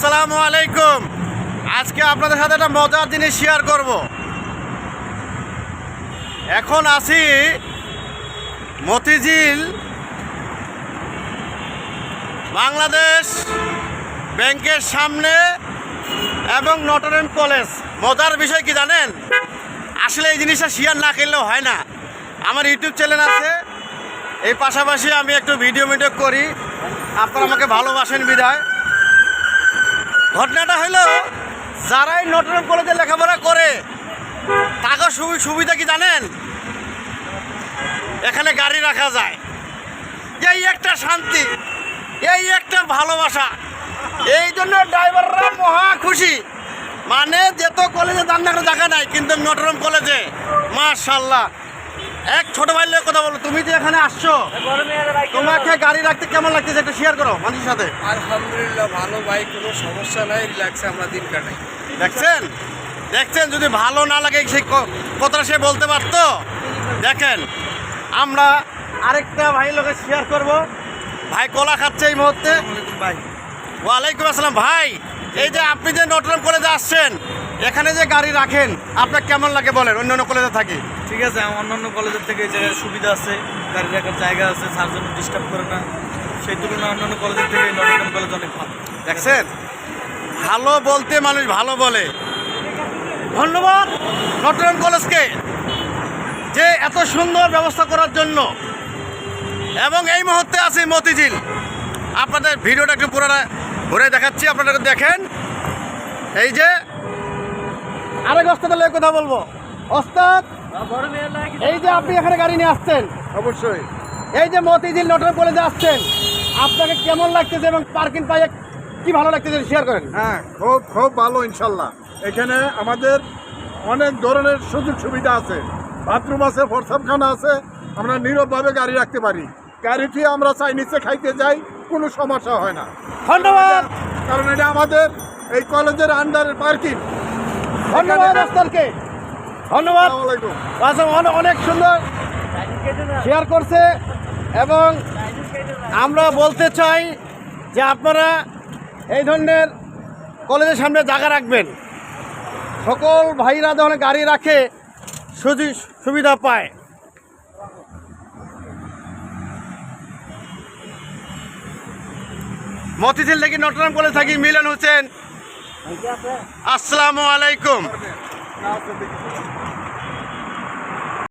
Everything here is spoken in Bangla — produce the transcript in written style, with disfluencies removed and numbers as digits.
আসসালামু আলাইকুম। আজকে আপনাদের সাথে একটা মজার জিনিস শেয়ার করব। এখন আছি মতিঝিল বাংলাদেশ ব্যাংকের সামনে এবং নটরডেম কলেজ। মজার বিষয় কি জানেন? আসলে এই জিনিসটা শেয়ার না করলেও হয় না। আমার ইউটিউব চ্যানেল আছে, এই পাশাপাশি আমি একটু ভিডিও করি, আপনারা আমাকে ভালোবাসেন বিদায়। ঘটনাটা হলো, যারাই নটরডেম কলেজে লেখাপড়া করে তাদের সুবিধা কি জানেন? এখানে গাড়ি রাখা যায়, এই একটা শান্তি, এই একটা ভালোবাসা। এই জন্য ড্রাইভাররা মহা খুশি। মানে যেত কলেজে দান রাখার জায়গা নাই, কিন্তু নটরডেম কলেজে মাশাআল্লাহ। এক ছোট ভাইয়ের কথা বলো, তুমি যে এখানে আসছো, তোমাকে গাড়ি রাখতে কেমন লাগতেছে একটু শেয়ার করো মানুষের সাথে। আলহামদুলিল্লাহ ভালো ভাই, কোনো সমস্যা নাই, রিল্যাক্সে আমরা দিন কাটাই। দেখছেন দেখছেন যদি ভালো না লাগে সেই কথাটা সে বলতে পারতো। দেখেন, আমরা আরেকটা ভাই লোকে শেয়ার করব। ভাই কলা খাচ্ছে এই মুহূর্তে। ভাই ওয়ালাইকুম আসসালাম। ভাই, এই যে আপনি যে নটরডেম কলেজে আসছেন, এখানে যে গাড়ি রাখেন আপনার কেমন লাগে বলেন? অন্যান্য কলেজে থাকি, ঠিক আছে, অন্যান্য কলেজের থেকে এই জায়গায় সুবিধা আছে, গাড়ি রাখার জায়গা আছে, সার্জন ডিস্টার্ব করে না। সেই তুলনায় অন্যান্য কলেজের থেকে নটরডেম কলেজ অনেক ভালো। দেখছেন, ভালো বলতে মানুষ ভালো বলে। ধন্যবাদ নটরডেম কলেজকে যে এত সুন্দর ব্যবস্থা করার জন্য। এবং এই মুহূর্তে আছি মতিঝিল। আপনাদের ভিডিওটা একটু পুরোটা ঘুরে দেখাচ্ছি, আপনারা দেখেন। এই যে আরেক ওস্তাদের লয়ে কথা বলবো। ওস্তাদ, এই যে আপনি এখানে গাড়ি নিয়ে আসছেন, অবশ্যই এই যে মতিঝিল নটরডেম কলেজে আসছেন, আপনাকে কেমন লাগতেছে এবং পার্কিং পাইয়ে কি ভালো লাগতেছে শেয়ার করেন। হ্যাঁ, খুব খুব ভালো ইনশাল্লাহ। এখানে আমাদের অনেক ধরনের সুযোগ সুবিধা আছে, বাথরুম আছে, প্রস্রাবখানা আছে, আমরা নীরবভাবে গাড়ি রাখতে পারি। গাড়িটি আমরা চাই নিচে খাইতে যাই, কোনো সমস্যা হয় না। ধন্যবাদ, কারণ এটা আমাদের এই কলেজের আন্ডারের পার্কিং। ধন্যবাদ ওস্তাদকে, ধন্যবাদ। আসসালামু আলাইকুম। আচ্ছা, অনেক সুন্দর শেয়ার করছে। এবং আমরা বলতে চাই যে আপনারা এই ধরনের কলেজের সামনে জায়গা রাখবেন। সকল ভাইরা যখন গাড়ি রাখে সুযোগ সুবিধা পায়। মতিঝিল থেকে নটরডেম কলেজ থাকি মিলন হোসেন। আসসালামু আলাইকুম।